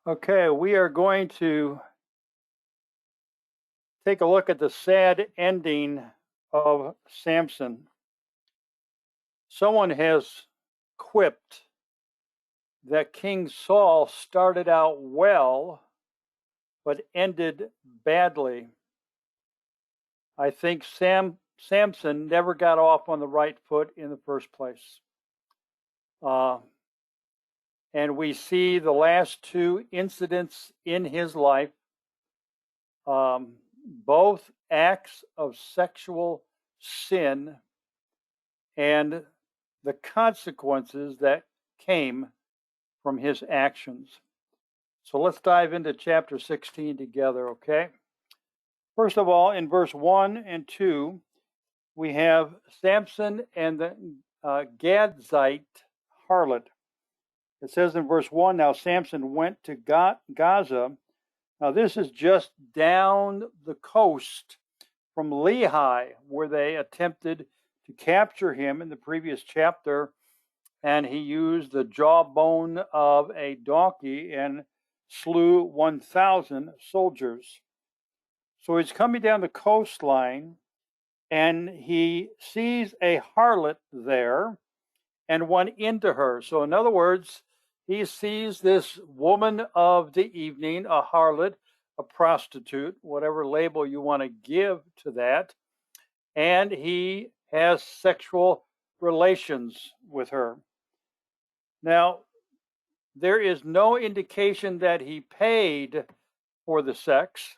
Okay, we are going to take a look at the sad ending of Samson. Someone has quipped that King Saul started out well, but ended badly. I think Samson never got off on the right foot in the first place. And we see the last two incidents in his life, both acts of sexual sin and the consequences that came from his actions. So let's dive into chapter 16 together, okay? First of all, in verse 1 and 2, we have Samson and the Gadzite harlot. It says in verse 1, now Samson went to Gaza. Now this is just down the coast from Lehi, where they attempted to capture him in the previous chapter, and he used the jawbone of a donkey and slew 1,000 soldiers. So he's coming down the coastline, and he sees a harlot there and went into her. So in other words, he sees this woman of the evening, a harlot, a prostitute, whatever label you want to give to that, and he has sexual relations with her. Now, there is no indication that he paid for the sex.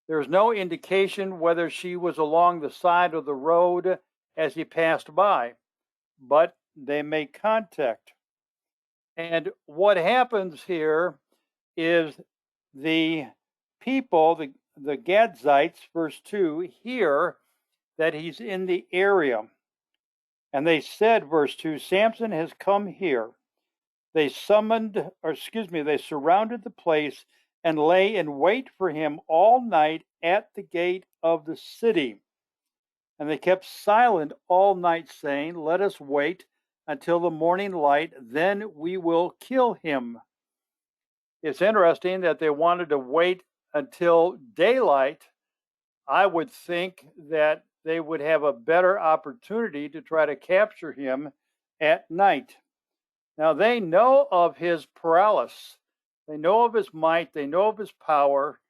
There's no indication whether she was along the side of the road as he passed by, but they make contact. And what happens here is the people, the Gadzites, verse 2, hear that he's in the area. And they said, verse 2, Samson has come here. They surrounded the place and lay in wait for him all night at the gate of the city. And they kept silent all night, saying, let us wait until the morning light, then we will kill him. It's interesting that they wanted to wait until daylight. I would think that they would have a better opportunity to try to capture him at night. Now, they know of his prowess. They know of his might. They know of his power.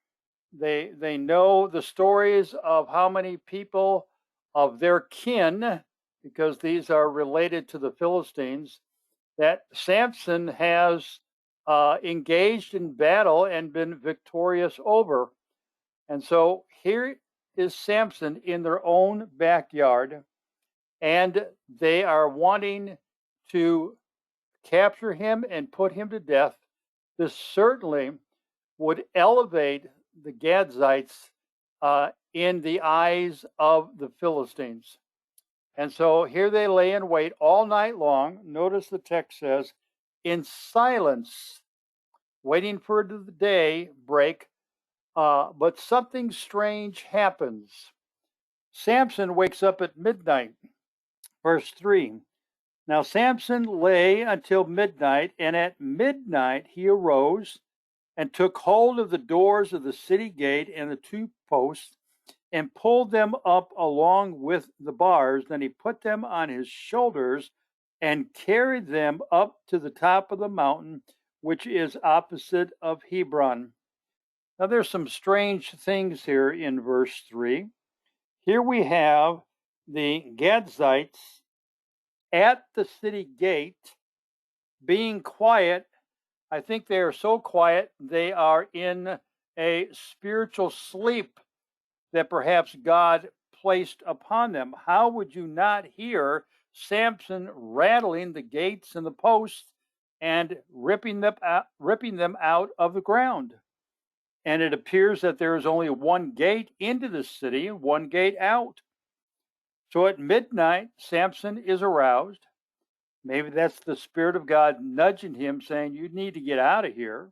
They know the stories of how many people of their kin, because these are related to the Philistines, that Samson has engaged in battle and been victorious over. And so here is Samson in their own backyard, and they are wanting to capture him and put him to death. This certainly would elevate the Gadzites in the eyes of the Philistines. And so here they lay in wait all night long. Notice the text says, in silence, waiting for the day break. But something strange happens. Samson wakes up at midnight. Verse 3. Now Samson lay until midnight, and at midnight he arose and took hold of the doors of the city gate and the two posts and pulled them up along with the bars. Then he put them on his shoulders and carried them up to the top of the mountain, which is opposite of Hebron. Now there's some strange things here in verse 3. Here we have the Gadzites at the city gate being quiet. I think they are so quiet they are in a spiritual sleep that perhaps God placed upon them. How would you not hear Samson rattling the gates and the posts and ripping them out of the ground? And it appears that there is only one gate into the city and one gate out. So at midnight, Samson is aroused. Maybe that's the Spirit of God nudging him, saying, you need to get out of here.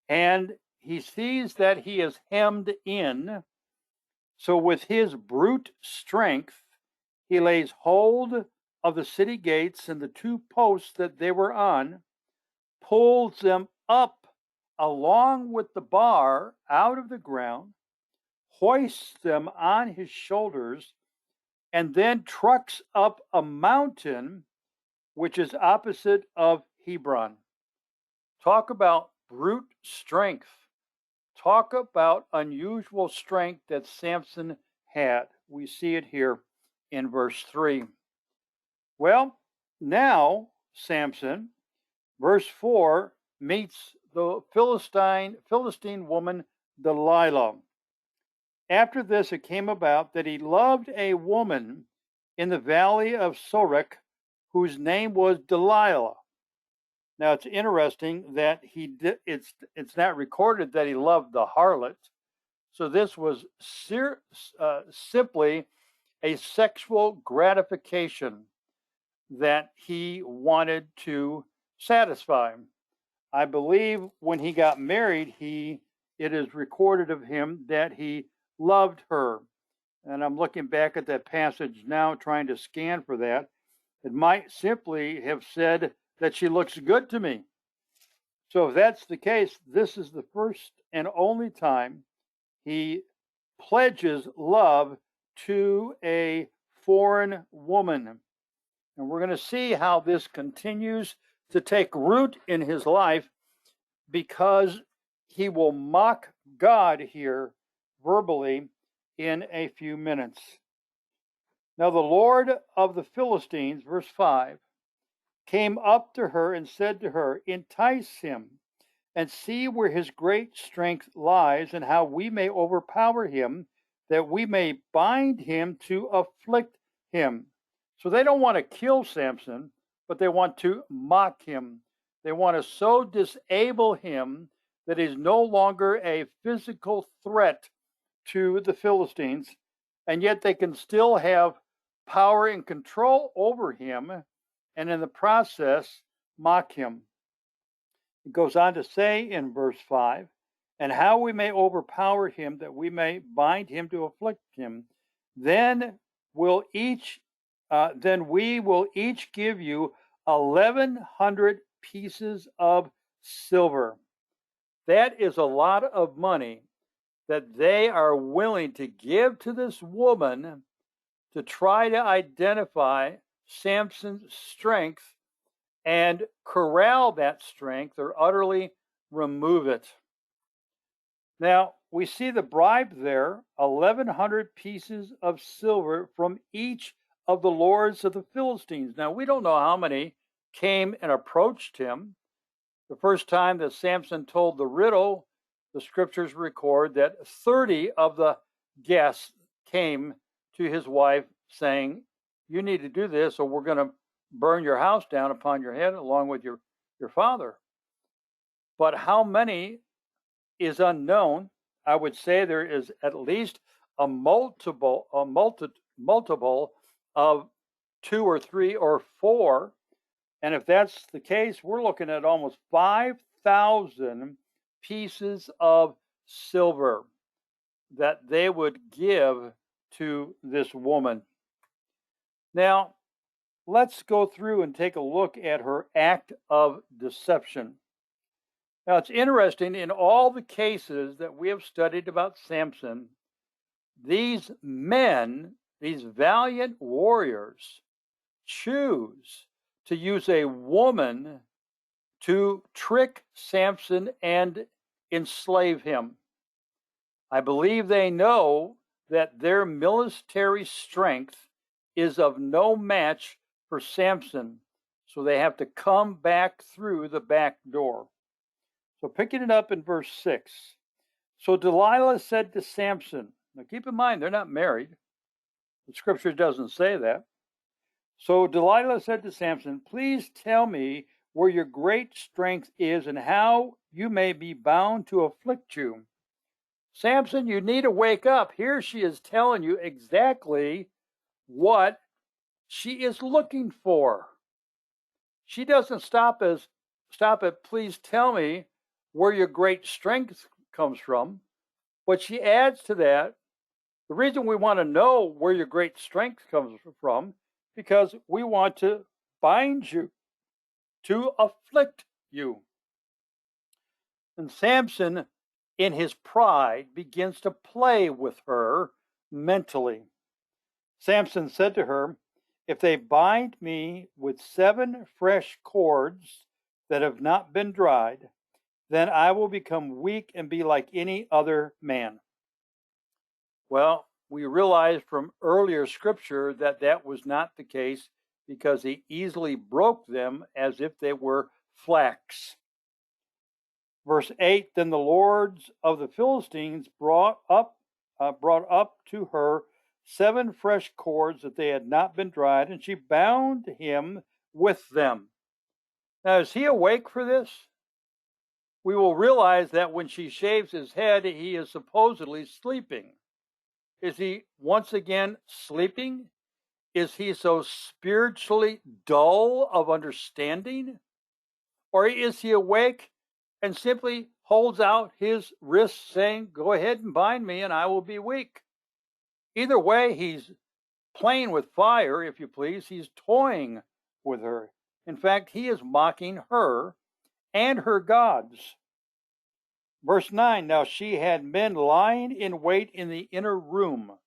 And he sees that he is hemmed in. So with his brute strength, he lays hold of the city gates and the two posts that they were on, pulls them up along with the bar out of the ground, hoists them on his shoulders, and then trucks up a mountain which is opposite of Hebron. Talk about brute strength. Talk about unusual strength that Samson had. We see it here in verse 3. Well, now Samson, verse 4, meets the Philistine woman Delilah. After this, it came about that he loved a woman in the valley of Sorek, whose name was Delilah. Now it's interesting that it's not recorded that he loved the harlot. So this was simply a sexual gratification that he wanted to satisfy. I believe when he got married, it is recorded of him that he loved her. And I'm looking back at that passage now, trying to scan for that. It might simply have said that she looks good to me. So if that's the case, this is the first and only time he pledges love to a foreign woman. And we're going to see how this continues to take root in his life, because he will mock God here verbally in a few minutes. Now the Lord of the Philistines, verse 5, came up to her and said to her, entice him and see where his great strength lies, and how we may overpower him, that we may bind him to afflict him. So they don't want to kill Samson, but they want to mock him. They want to so disable him that he's no longer a physical threat to the Philistines, and yet they can still have power and control over him, and in the process mock him. It goes on to say in verse 5, and how we may overpower him, that we may bind him to afflict him. Then we will each give you 1,100 pieces of silver. That is a lot of money that they are willing to give to this woman to try to identify Samson's strength and corral that strength or utterly remove it. Now, we see the bribe there, 1,100 pieces of silver from each of the lords of the Philistines. Now, we don't know how many came and approached him. The first time that Samson told the riddle, the scriptures record that 30 of the guests came to his wife saying, you need to do this or we're going to burn your house down upon your head along with your father. But how many is unknown. I would say there is at least a multiple of 2 or 3 or 4. And if that's the case, we're looking at almost 5,000 pieces of silver that they would give to this woman. Now, let's go through and take a look at her act of deception. Now, it's interesting, in all the cases that we have studied about Samson, these men, these valiant warriors, choose to use a woman to trick Samson and enslave him. I believe they know that their military strength is of no match for Samson, so they have to come back through the back door. So picking it up in verse 6. So Delilah said to Samson, now keep in mind, they're not married. The scripture doesn't say that. So Delilah said to Samson, please tell me where your great strength is and how you may be bound to afflict you. Samson, you need to wake up. Here she is telling you exactly what she is looking for. She doesn't stop at, please tell me where your great strength comes from. But she adds to that, the reason we want to know where your great strength comes from, because we want to bind you, to afflict you. And Samson, in his pride, begins to play with her mentally. Samson said to her, "If they bind me with 7 fresh cords that have not been dried, then I will become weak and be like any other man." Well, we realize from earlier scripture that that was not the case because he easily broke them as if they were flax. Verse 8, then the lords of the Philistines brought up to her 7 fresh cords that they had not been dried, and she bound him with them. Now, is he awake for this? We will realize that when she shaves his head, he is supposedly sleeping. Is he once again sleeping? Is he so spiritually dull of understanding? Or is he awake and simply holds out his wrists saying, "Go ahead and bind me and I will be weak"? Either way, he's playing with fire, if you please. He's toying with her. In fact, he is mocking her and her gods. Verse 9, now she had men lying in wait in the inner room.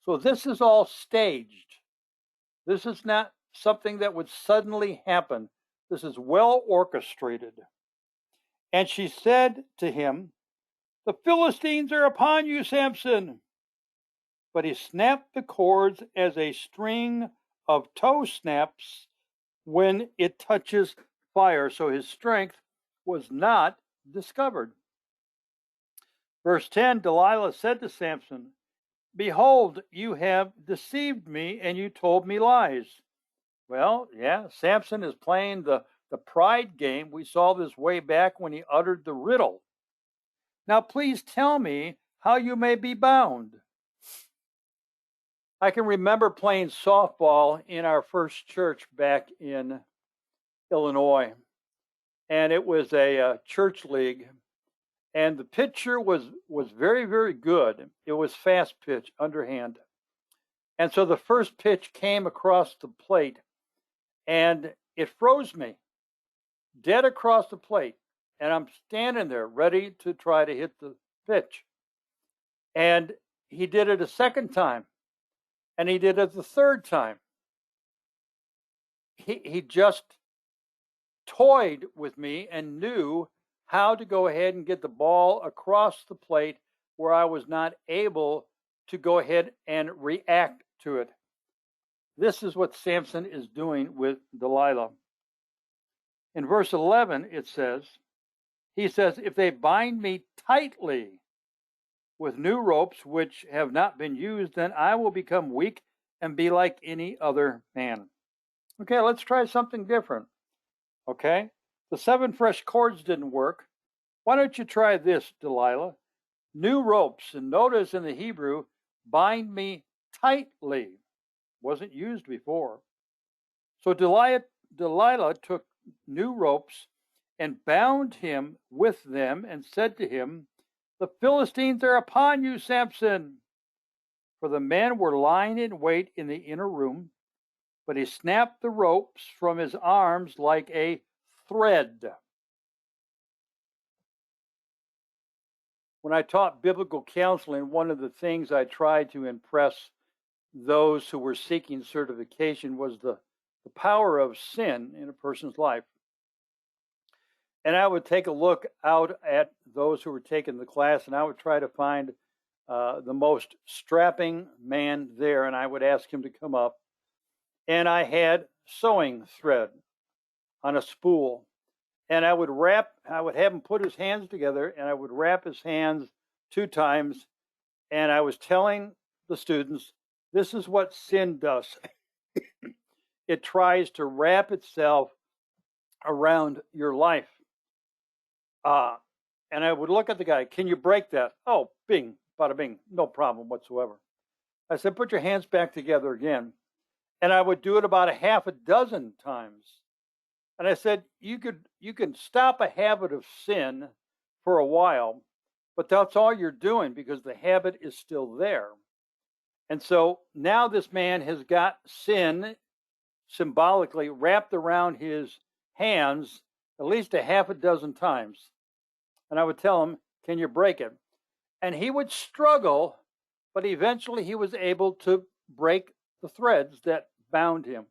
So this is all staged. This is not something that would suddenly happen. This is well orchestrated. And she said to him, "The Philistines are upon you, Samson." But he snapped the cords as a string of tow snaps when it touches fire. So his strength was not discovered. Verse 10, Delilah said to Samson, "Behold, you have deceived me and you told me lies." Well, yeah, Samson is playing the pride game. We saw this way back when he uttered the riddle. "Now please tell me how you may be bound." I can remember playing softball in our first church back in Illinois, and it was a church league, and the pitcher was very, very good. It was fast pitch, underhand. And so the first pitch came across the plate, and it froze me dead across the plate. And I'm standing there ready to try to hit the pitch. And he did it a second time, and he did it the third time. He just toyed with me and knew how to go ahead and get the ball across the plate where I was not able to go ahead and react to it. This is what Samson is doing with Delilah. In verse 11, it says, he says, "If they bind me tightly with new ropes which have not been used, then I will become weak and be like any other man." Okay, let's try something different. Okay, the 7 fresh cords didn't work. Why don't you try this, Delilah? New ropes. And notice in the Hebrew, bind me tightly. Wasn't used before. So Delilah took new ropes and bound him with them and said to him, "The Philistines are upon you, Samson." For the men were lying in wait in the inner room, but he snapped the ropes from his arms like a thread. When I taught biblical counseling, one of the things I tried to impress those who were seeking certification was the power of sin in a person's life. And I would take a look out at those who were taking the class, and I would try to find the most strapping man there, and I would ask him to come up. And I had sewing thread on a spool, and I would have him put his hands together, and I would wrap his hands 2 times, and I was telling the students, this is what sin does. It tries to wrap itself around your life. And I would look at the guy, "Can you break that?" "Oh, bing, bada bing, no problem whatsoever." I said, "Put your hands back together again." And I would do it about a half a dozen times. And I said, you can stop a habit of sin for a while, but that's all you're doing because the habit is still there. And so now this man has got sin symbolically wrapped around his hands at least a half a dozen times. And I would tell him, "Can you break it?" And he would struggle, but eventually he was able to break the threads that bound him.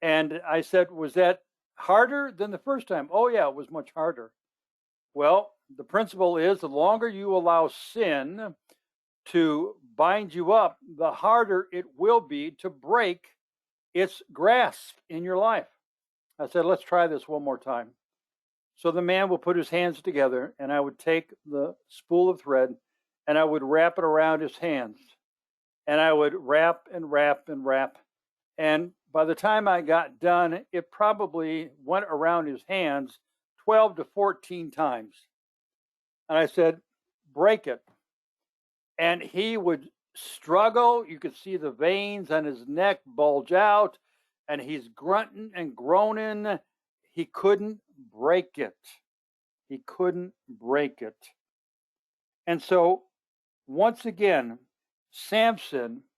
And I said, "Was that harder than the first time?" "Oh, yeah, it was much harder." Well, the principle is the longer you allow sin to bind you up, the harder it will be to break its grasp in your life. I said, "Let's try this one more time." So the man would put his hands together, and I would take the spool of thread and I would wrap it around his hands. And I would wrap and wrap and wrap. And by the time I got done, it probably went around his hands 12 to 14 times. And I said, "Break it." And he would struggle. You could see the veins on his neck bulge out, and he's grunting and groaning. He couldn't break it. He couldn't break it. And so, once again, Samson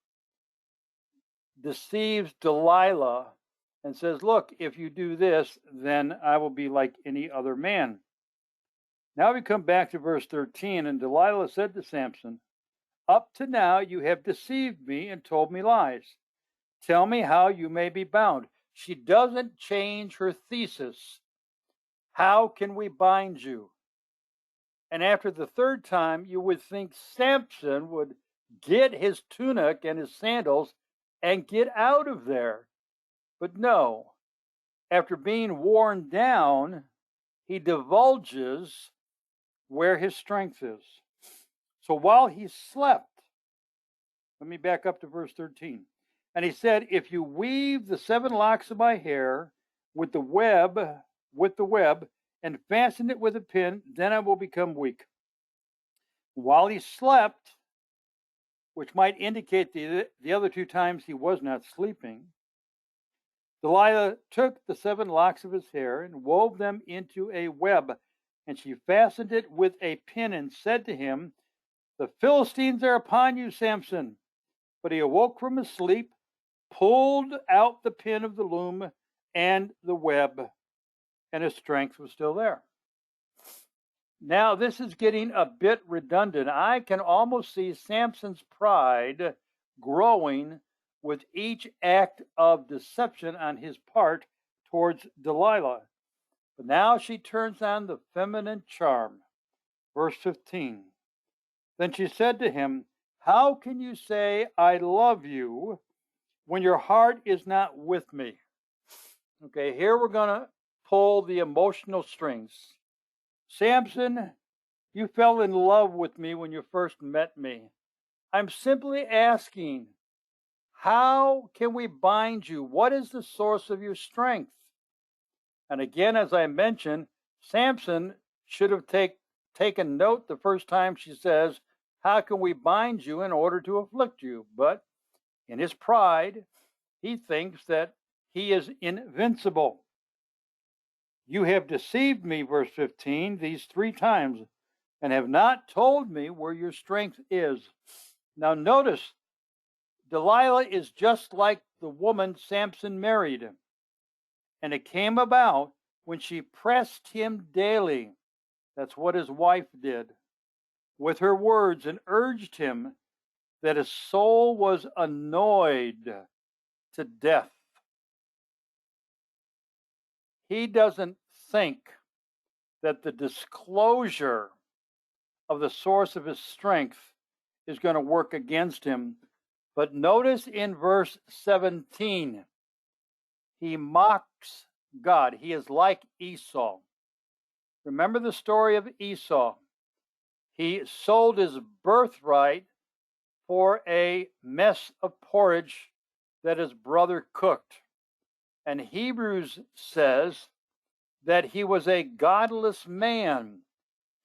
deceives Delilah and says, "Look, if you do this, then I will be like any other man." Now we come back to verse 13, and Delilah said to Samson, "Up to now you have deceived me and told me lies. Tell me how you may be bound." She doesn't change her thesis. How can we bind you? And after the third time, you would think Samson would get his tunic and his sandals and get out of there. But no, after being worn down, he divulges where his strength is. So while he slept, let me back up to verse 13. And he said, "If you weave the 7 locks of my hair with the web, and fasten it with a pin, then I will become weak." While he slept, which might indicate the other 2 times he was not sleeping, Delilah took the 7 locks of his hair and wove them into a web, and she fastened it with a pin and said to him, "The Philistines are upon you, Samson." But he awoke from his sleep, pulled out the pin of the loom and the web, and his strength was still there. Now, this is getting a bit redundant. I can almost see Samson's pride growing with each act of deception on his part towards Delilah. But now she turns on the feminine charm. Verse 15. Then she said to him, "How can you say, 'I love you,' when your heart is not with me?" Okay, here we're going to pull the emotional strings. "Samson, you fell in love with me when you first met me. I'm simply asking, how can we bind you? What is the source of your strength?" And again, as I mentioned, Samson should have taken note the first time she says, "How can we bind you in order to afflict you?" But in his pride, he thinks that he is invincible. "You have deceived me," verse 15, "these 3 times, and have not told me where your strength is." Now notice, Delilah is just like the woman Samson married. And it came about when she pressed him daily, that's what his wife did, with her words, and urged him, that his soul was annoyed to death. He doesn't think that the disclosure of the source of his strength is going to work against him. But notice in verse 17, he mocks God. He is like Esau. Remember the story of Esau. He sold his birthright for a mess of porridge that his brother cooked. And Hebrews says that he was a godless man.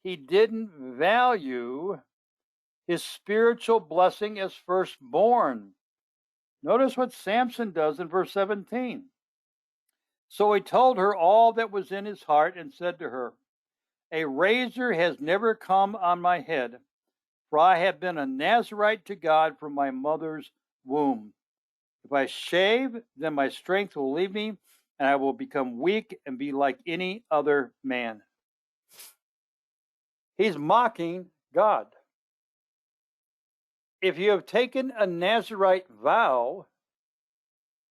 He didn't value his spiritual blessing as firstborn. Notice what Samson does in verse 17. So he told her all that was in his heart and said to her, "A razor has never come on my head, for I have been a Nazarite to God from my mother's womb. If I shave, then my strength will leave me, and I will become weak and be like any other man." He's mocking God. If you have taken a Nazirite vow,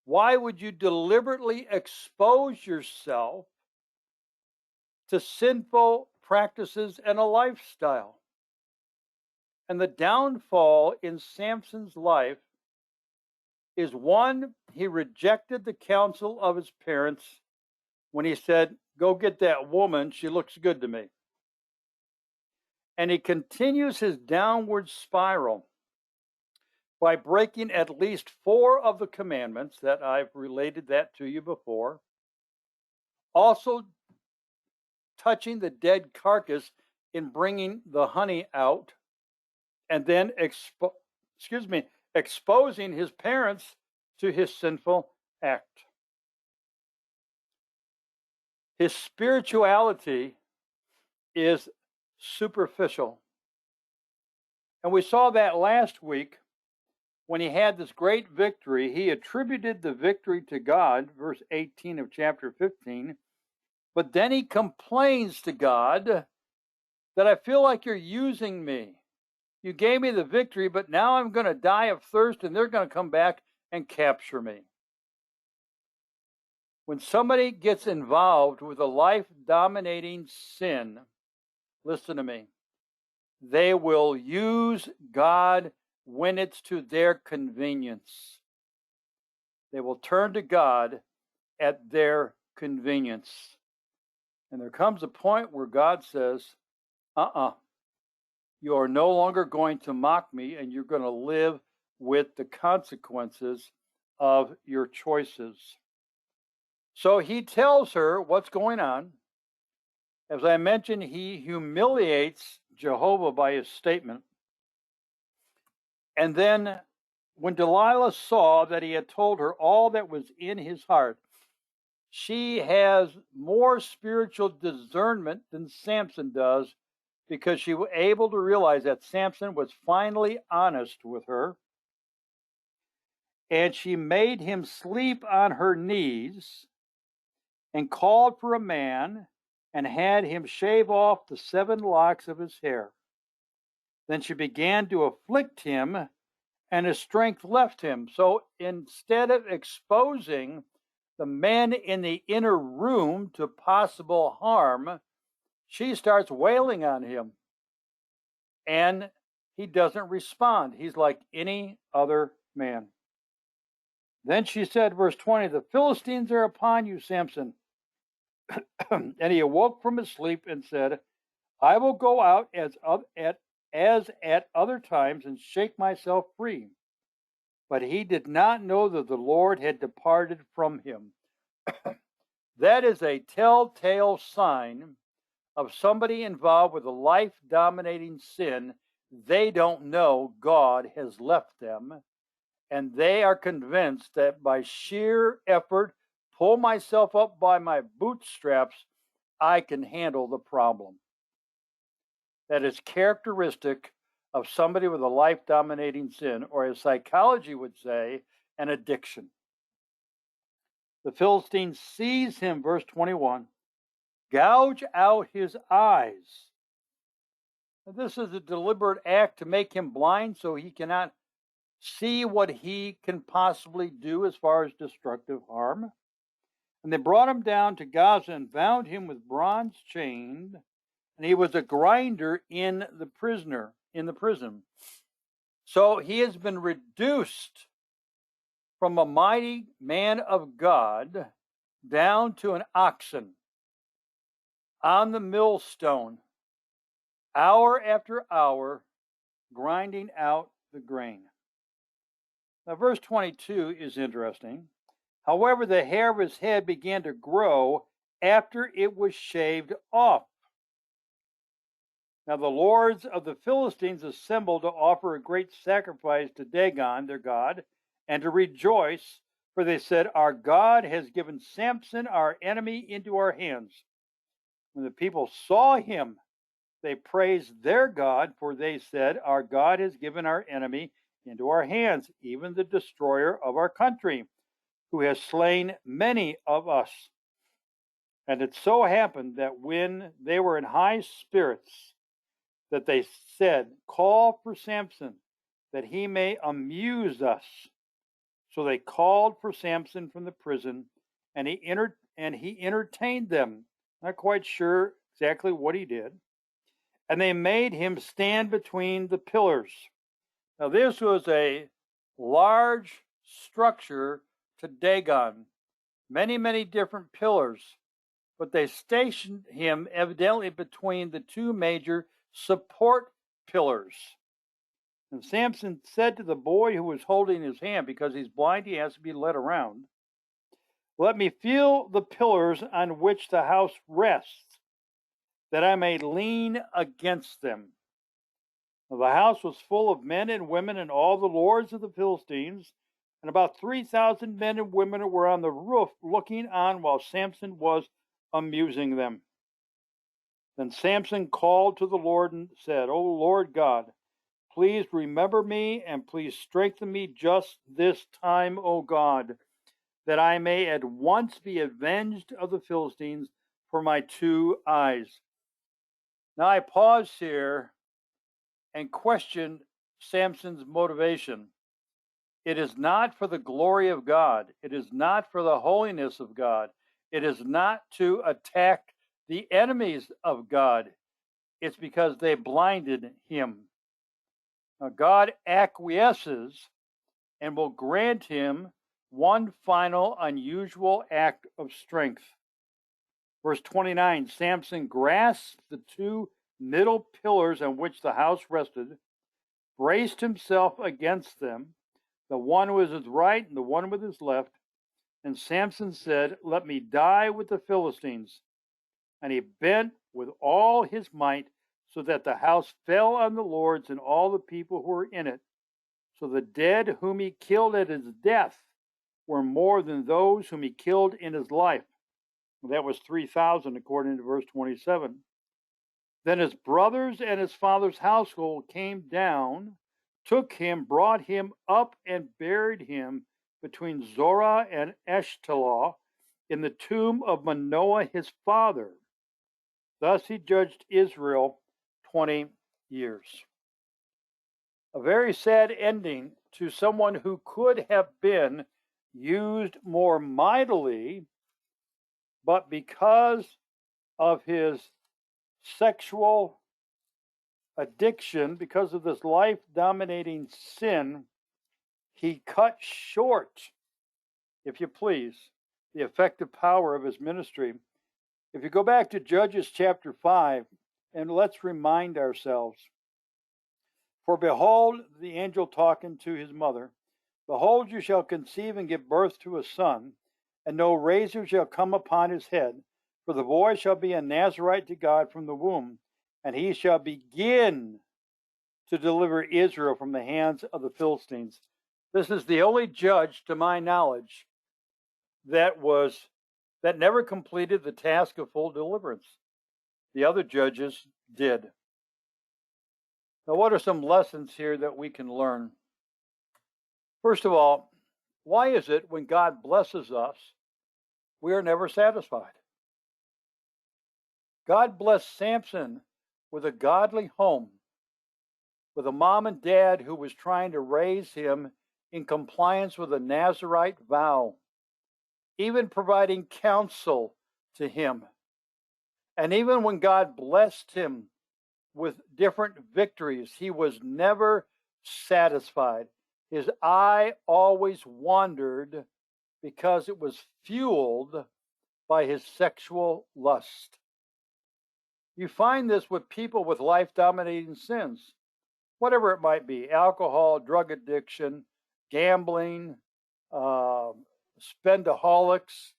why would you deliberately expose yourself to sinful practices and a lifestyle? And the downfall in Samson's life is one, he rejected the counsel of his parents when he said, "Go get that woman, she looks good to me." And he continues his downward spiral by breaking at least 4 of the commandments that I've related that to you before. Also touching the dead carcass in bringing the honey out, and then exposing his parents to his sinful act. His spirituality is superficial. And we saw that last week when he had this great victory. He attributed the victory to God, verse 18 of chapter 15. But then he complains to God that I feel like you're using me. You gave me the victory, but now I'm going to die of thirst and they're going to come back and capture me. When somebody gets involved with a life-dominating sin, listen to me, they will use God when it's to their convenience. They will turn to God at their convenience. And there comes a point where God says, you are no longer going to mock me, and you're going to live with the consequences of your choices. So he tells her what's going on. As I mentioned, he humiliates Jehovah by his statement. And then when Delilah saw that he had told her all that was in his heart, she has more spiritual discernment than Samson does, because she was able to realize that Samson was finally honest with her. And she made him sleep on her knees and called for a man and had him shave off the 7 locks of his hair. Then she began to afflict him, and his strength left him. So instead of exposing the men in the inner room to possible harm, she starts wailing on him. And he doesn't respond. He's like any other man. Then she said, verse 20, the Philistines are upon you, Samson. And he awoke from his sleep and said, I will go out as at other times and shake myself free. But he did not know that the Lord had departed from him. That is a telltale sign of somebody involved with a life-dominating sin. They don't know God has left them, and they are convinced that by sheer effort, pull myself up by my bootstraps, I can handle the problem. That is characteristic of somebody with a life-dominating sin, or as psychology would say, an addiction. The Philistine seized him, verse 21, gouge out his eyes. This is a deliberate act to make him blind so he cannot see what he can possibly do as far as destructive harm. And they brought him down to Gaza and bound him with bronze chains, and he was a grinder in the prison. So he has been reduced from a mighty man of God down to an oxen on the millstone, hour after hour, grinding out the grain. Now, verse 22 is interesting. However, the hair of his head began to grow after it was shaved off. Now, the lords of the Philistines assembled to offer a great sacrifice to Dagon, their god, and to rejoice, for they said, our God has given Samson, our enemy, into our hands. When the people saw him, they praised their God, for they said, our God has given our enemy into our hands, even the destroyer of our country, who has slain many of us. And it so happened that when they were in high spirits, that they said, "Call for Samson, that he may amuse us." So they called for Samson from the prison, and he entertained them. Not quite sure exactly what he did. And they made him stand between the pillars. Now this was a large structure to Dagon, many different pillars, but they stationed him evidently between the two major support pillars. And Samson said to the boy who was holding his hand, because he's blind, he has to be led around, "Let me feel the pillars on which the house rests, that I may lean against them." Now, the house was full of men and women and all the lords of the Philistines, and about 3,000 men and women were on the roof looking on while Samson was amusing them. Then Samson called to the Lord and said, "O Lord God, please remember me and please strengthen me just this time, O God, that I may at once be avenged of the Philistines for my 2 eyes." Now I pause here and question Samson's motivation. It is not for the glory of God. It is not for the holiness of God. It is not to attack the enemies of God. It's because they blinded him. Now, God acquiesces and will grant him one final unusual act of strength. Verse 29, Samson grasped the 2 middle pillars on which the house rested, braced himself against them, the one with his right and the one with his left, and Samson said, "Let me die with the Philistines." And he bent with all his might, so that the house fell on the lords and all the people who were in it. So the dead whom he killed at his death were more than those whom he killed in his life. That was 3,000 according to verse 27. Then his brothers and his father's household came down, took him, brought him up, and buried him between Zorah and Eshtaol in the tomb of Manoah his father. Thus he judged Israel 20 years. A very sad ending to someone who could have been used more mightily, but because of his sexual addiction, because of this life-dominating sin, he cut short, if you please, the effective power of his ministry. If you go back to Judges chapter 5, and let's remind ourselves, "For behold," the angel talking to his mother, "behold, you shall conceive and give birth to a son, and no razor shall come upon his head, for the boy shall be a Nazarite to God from the womb, and he shall begin to deliver Israel from the hands of the Philistines." This is the only judge, to my knowledge, that never completed the task of full deliverance. The other judges did. Now, what are some lessons here that we can learn? First of all, why is it when God blesses us, we are never satisfied? God blessed Samson with a godly home, with a mom and dad who was trying to raise him in compliance with a Nazarite vow, even providing counsel to him. And even when God blessed him with different victories, he was never satisfied. His eye always wandered because it was fueled by his sexual lust. You find this with people with life-dominating sins, whatever it might be: alcohol, drug addiction, gambling, spendaholics,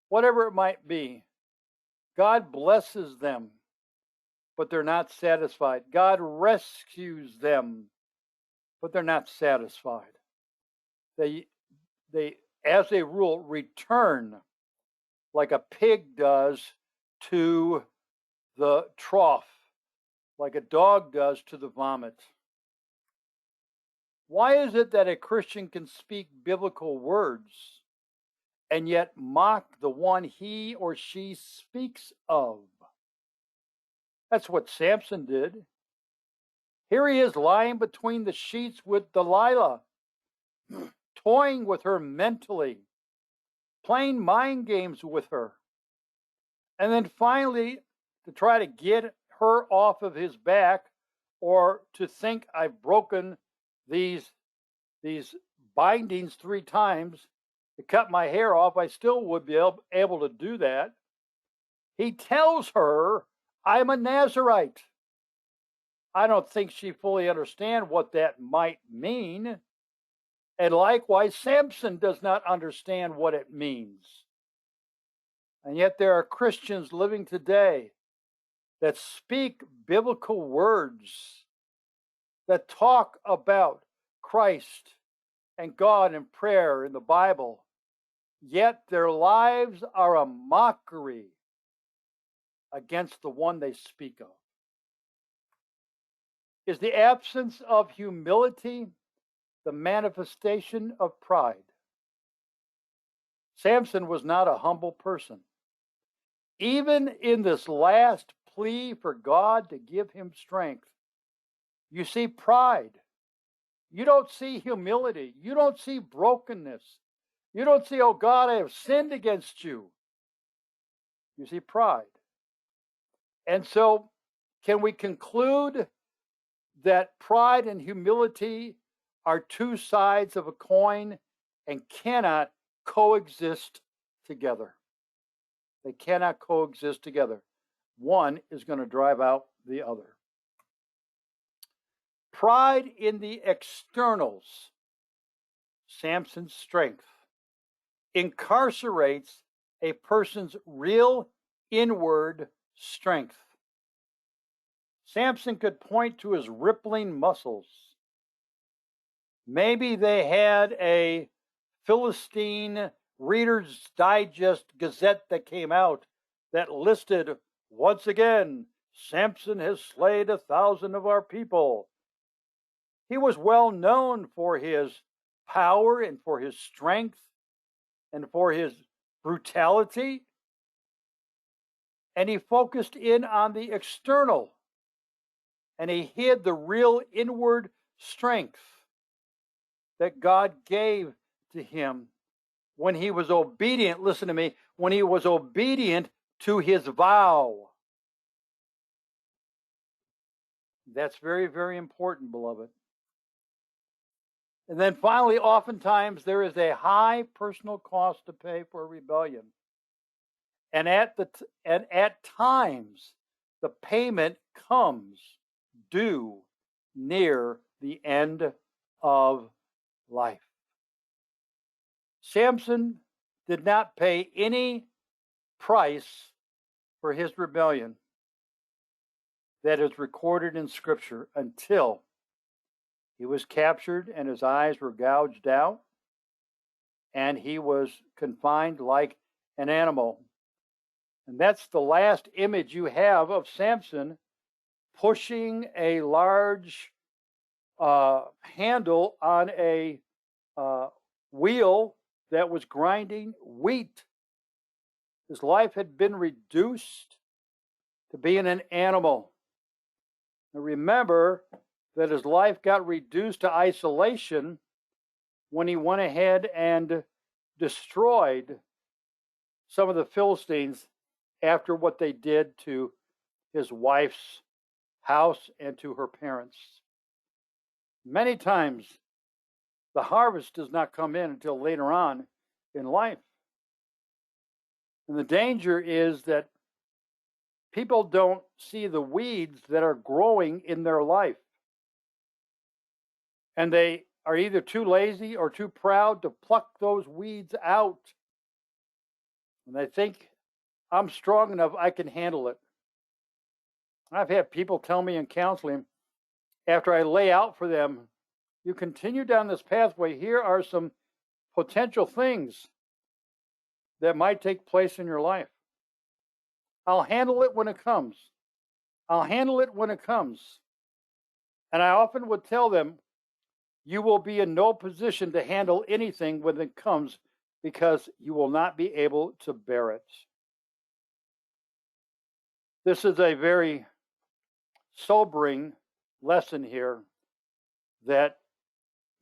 whatever it might be. God blesses them, but they're not satisfied. God rescues them, but they're not satisfied. They, as a rule, return like a pig does to the trough, like a dog does to the vomit. Why is it that a Christian can speak biblical words and yet mock the one he or she speaks of? That's what Samson did. Here he is lying between the sheets with Delilah, toying with her mentally, playing mind games with her. And then finally, to try to get her off of his back, or to think I've broken these bindings 3 times to cut my hair off, I still would be able to do that. He tells her, I'm a Nazarite. I don't think she fully understands what that might mean. And likewise, Samson does not understand what it means. And yet there are Christians living today that speak biblical words, that talk about Christ and God and prayer in the Bible, yet their lives are a mockery against the one they speak of. Is the absence of humility the manifestation of pride? Samson was not a humble person. Even in this last plea for God to give him strength, you see pride. You don't see humility. You don't see brokenness. You don't see, oh God, I have sinned against you. You see pride. And so, can we conclude that pride and humility are 2 sides of a coin and cannot coexist together? They cannot coexist together. One is going to drive out the other. Pride in the externals, Samson's strength, incarcerates a person's real inward strength. Samson could point to his rippling muscles. Maybe they had a Philistine Reader's Digest Gazette that came out that listed, once again, Samson has slain 1,000 of our people. He was well known for his power and for his strength and for his brutality. And he focused in on the external. And he hid the real inward strength that God gave to him when he was obedient, listen to me, when he was obedient to his vow. That's very, very important, beloved. And then finally, oftentimes there is a high personal cost to pay for rebellion. And at times, the payment comes due near the end of life. Samson did not pay any price for his rebellion that is recorded in Scripture until he was captured and his eyes were gouged out and he was confined like an animal. And that's the last image you have of Samson pushing a large handle on a wheel that was grinding wheat. His life had been reduced to being an animal. Now remember that his life got reduced to isolation when he went ahead and destroyed some of the Philistines after what they did to his wife's house and to her parents. Many times, the harvest does not come in until later on in life. And the danger is that people don't see the weeds that are growing in their life. And they are either too lazy or too proud to pluck those weeds out. And they think, I'm strong enough, I can handle it. I've had people tell me in counseling, after I lay out for them, you continue down this pathway, here are some potential things that might take place in your life. I'll handle it when it comes. I'll handle it when it comes. And I often would tell them, you will be in no position to handle anything when it comes because you will not be able to bear it. This is a very sobering lesson here that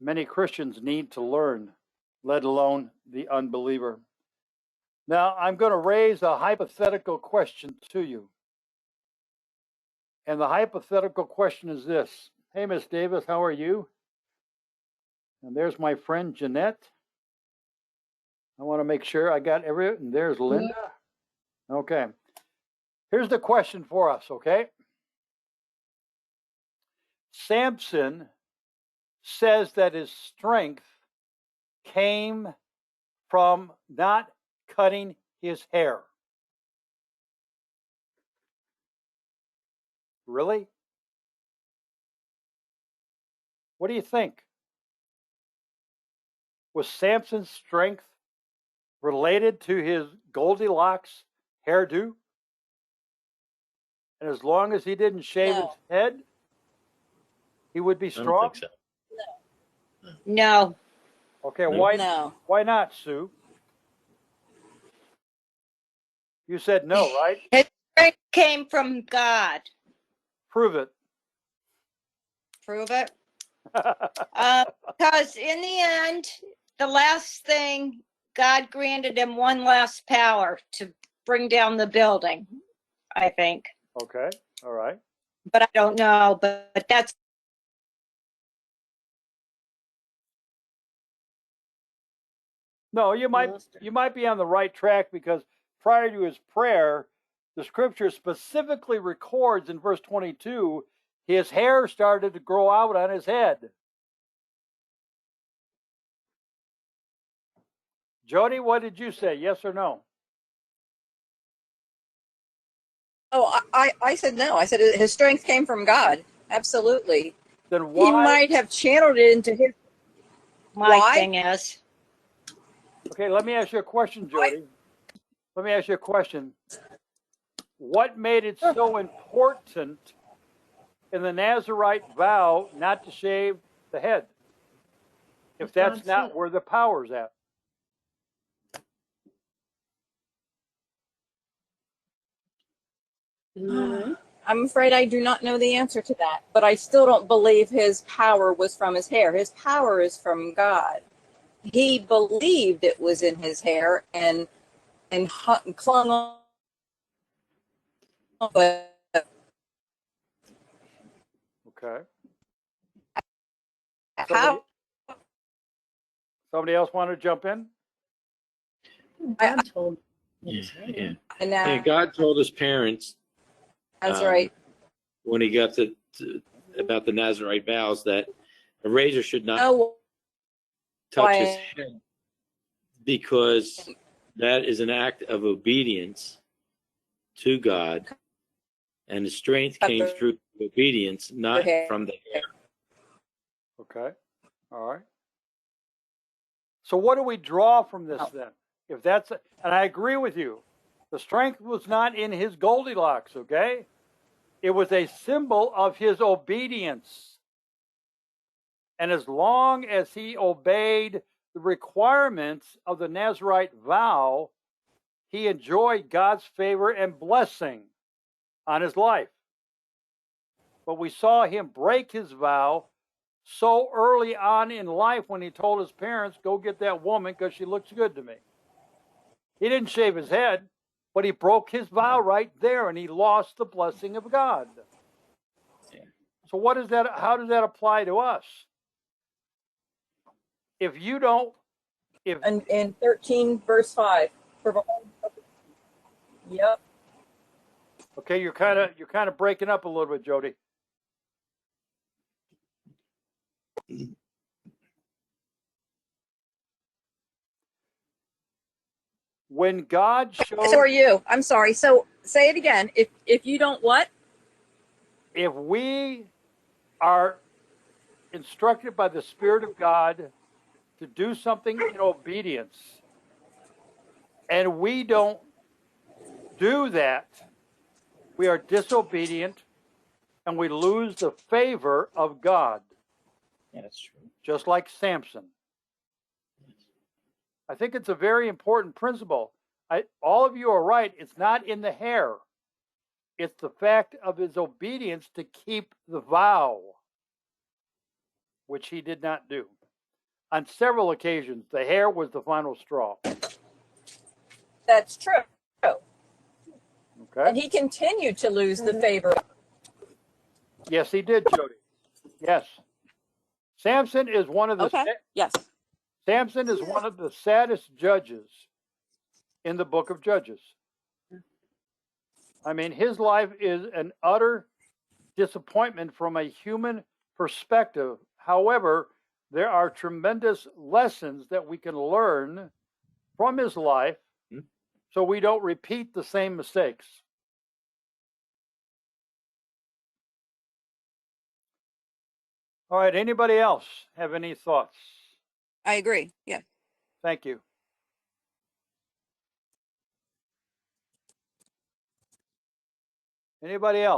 many Christians need to learn, let alone the unbeliever. Now, I'm going to raise a hypothetical question to you. And the hypothetical question is this. Hey, Miss Davis, how are you? And there's my friend Jeanette. I want to make sure I got everything. And there's Linda. Okay. Here's the question for us, okay? Samson says that his strength came from not cutting his hair. Really? What do you think? Was Samson's strength related to his Goldilocks hairdo? And as long as he didn't shave his head, he would be strong? I don't think so. No. Okay, why not, Sue? You said no, right? His strength came from God. Prove it. Prove it. Because in the end, the last thing, God granted him one last power to bring down the building, I think. Okay, all right. But I don't know, but that's... No, you might be on the right track, because prior to his prayer, the scripture specifically records in verse 22, his hair started to grow out on his head. Jody, what did you say? Yes or no? Oh, I said no. I said his strength came from God. Absolutely. Then why? He might have channeled it into his... My thing is... Okay, let me ask you a question, Jody. Let me ask you a question. What made it so important in the Nazirite vow not to shave the head, if that's not where the power's at? I'm afraid I do not know the answer to that, but I still don't believe his power was from his hair. His power is from God. He believed it was in his hair and clung on. But Okay. how? Somebody else want to jump in? God told his parents. That's right. When he got about the Nazirite vows, that a razor should not touch his head, because that is an act of obedience to God, and the strength came through obedience, not from the hair. Okay. All right. So what do we draw from this then? If that's, and I agree with you, the strength was not in his Goldilocks, okay? It was a symbol of his obedience. And as long as he obeyed the requirements of the Nazirite vow, he enjoyed God's favor and blessing on his life. But we saw him break his vow so early on in life when he told his parents, go get that woman because she looks good to me. He didn't shave his head, but he broke his vow right there, and he lost the blessing of God. So what is that? How does that apply to us? If you don't, in 13 verse 5. Yep. Okay, you're kind of breaking up a little bit, Jody. When God showed... So are you. I'm sorry. So say it again. If you don't what? If we are instructed by the Spirit of God to do something in obedience, and we don't do that, we are disobedient, and we lose the favor of God. Yeah, that's true. Just like Samson. I think it's a very important principle. All of you are right. It's not in the hair. It's the fact of his obedience to keep the vow, which he did not do. On several occasions, the hair was the final straw. That's true. Okay? And he continued to lose the favor. Yes, he did, Jody. Yes. Samson is one of the Okay. Yes. Samson is one of the saddest judges in the book of Judges. I mean, his life is an utter disappointment from a human perspective. However, there are tremendous lessons that we can learn from his life so we don't repeat the same mistakes. All right, anybody else have any thoughts? I agree. Yeah. Thank you. Anybody else?